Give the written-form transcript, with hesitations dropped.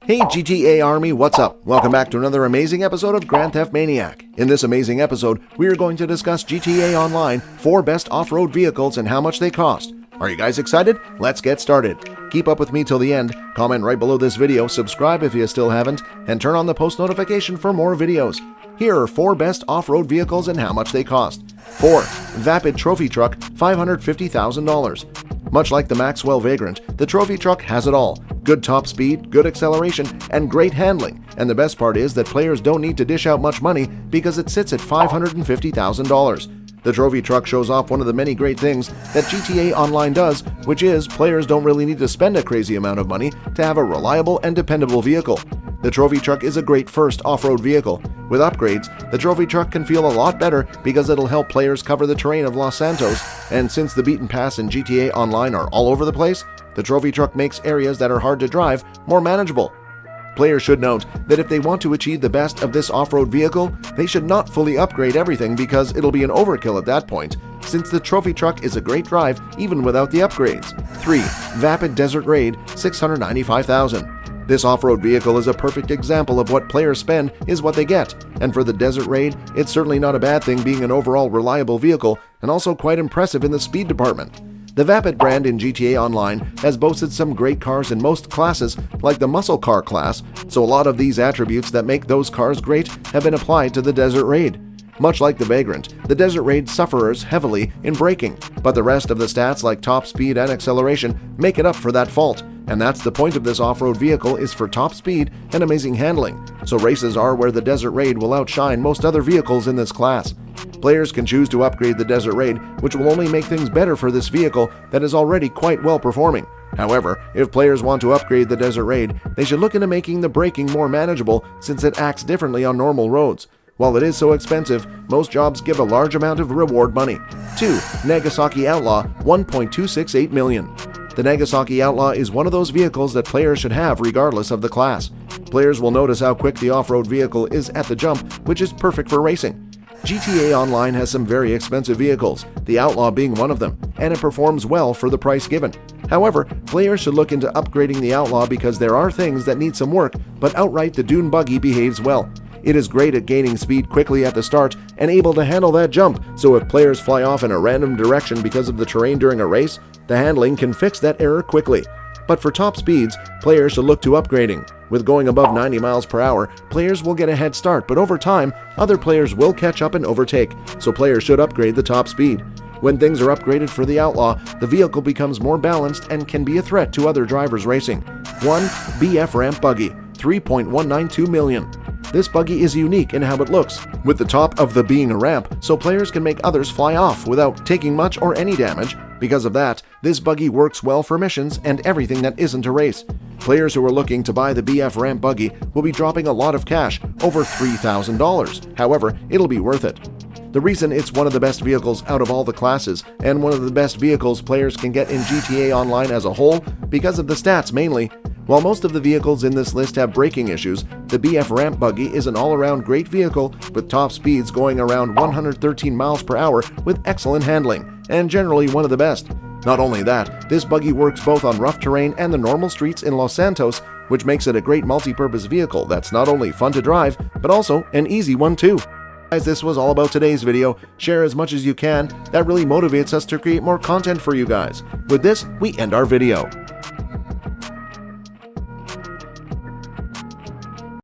Hey GTA Army, what's up? Welcome back to another amazing episode of Grand Theft Maniac. In this amazing episode, we are going to discuss GTA Online, 4 best off-road vehicles and how much they cost. Are you guys excited? Let's get started. Keep up with me till the end, comment right below this video, subscribe if you still haven't, and turn on the post notification for more videos. Here are 4 best off-road vehicles and how much they cost. 4. Vapid Trophy Truck, $550,000. Much like the Maxwell Vagrant, the Trophy Truck has it all. Good top speed, good acceleration, and great handling. And the best part is that players don't need to dish out much money because it sits at $550,000. The Trophy Truck shows off one of the many great things that GTA Online does, which is players don't really need to spend a crazy amount of money to have a reliable and dependable vehicle. The Trophy Truck is a great first off-road vehicle. With upgrades, the Trophy Truck can feel a lot better because it'll help players cover the terrain of Los Santos, and since the beaten paths in GTA Online are all over the place, the Trophy Truck makes areas that are hard to drive more manageable. Players should note that if they want to achieve the best of this off-road vehicle, they should not fully upgrade everything because it'll be an overkill at that point, since the Trophy Truck is a great drive even without the upgrades. 3. Vapid Desert Raid, $695,000. This off-road vehicle is a perfect example of what players spend is what they get, and for the Desert Raid, it's certainly not a bad thing being an overall reliable vehicle and also quite impressive in the speed department. The Vapid brand in GTA Online has boasted some great cars in most classes, like the muscle car class, so a lot of these attributes that make those cars great have been applied to the Desert Raid. Much like the Vagrant, the Desert Raid suffers heavily in braking, but the rest of the stats like top speed and acceleration make it up for that fault. And that's the point of this off-road vehicle, is for top speed and amazing handling. So races are where the Desert Raid will outshine most other vehicles in this class. Players can choose to upgrade the Desert Raid, which will only make things better for this vehicle that is already quite well performing. However, if players want to upgrade the Desert Raid, they should look into making the braking more manageable since it acts differently on normal roads. While it is so expensive, most jobs give a large amount of reward money. 2. Nagasaki Outlaw, $1.268 million. The Nagasaki Outlaw is one of those vehicles that players should have regardless of the class. Players will notice how quick the off-road vehicle is at the jump, which is perfect for racing. GTA Online has some very expensive vehicles, the Outlaw being one of them, and it performs well for the price given. However, players should look into upgrading the Outlaw because there are things that need some work, but outright the Dune Buggy behaves well. It is great at gaining speed quickly at the start and able to handle that jump, so if players fly off in a random direction because of the terrain during a race, the handling can fix that error quickly. But for top speeds, players should look to upgrading. With going above 90 miles per hour, players will get a head start, but over time, other players will catch up and overtake, so players should upgrade the top speed. When things are upgraded for the Outlaw, the vehicle becomes more balanced and can be a threat to other drivers racing. 1. BF Ramp Buggy, $3.192 million. This buggy is unique in how it looks, with the top of the being a ramp, so players can make others fly off without taking much or any damage. Because of that, this buggy works well for missions and everything that isn't a race. Players who are looking to buy the BF Ramp Buggy will be dropping a lot of cash, over $3,000. However, it'll be worth it. The reason it's one of the best vehicles out of all the classes, and one of the best vehicles players can get in GTA Online as a whole, because of the stats mainly. While most of the vehicles in this list have braking issues, the BF Ramp Buggy is an all-around great vehicle with top speeds going around 113 miles per hour with excellent handling, and generally one of the best. Not only that, this buggy works both on rough terrain and the normal streets in Los Santos, which makes it a great multi-purpose vehicle that's not only fun to drive, but also an easy one too. Guys, this was all about today's video. Share as much as you can. That really motivates us to create more content for you guys. With this, we end our video.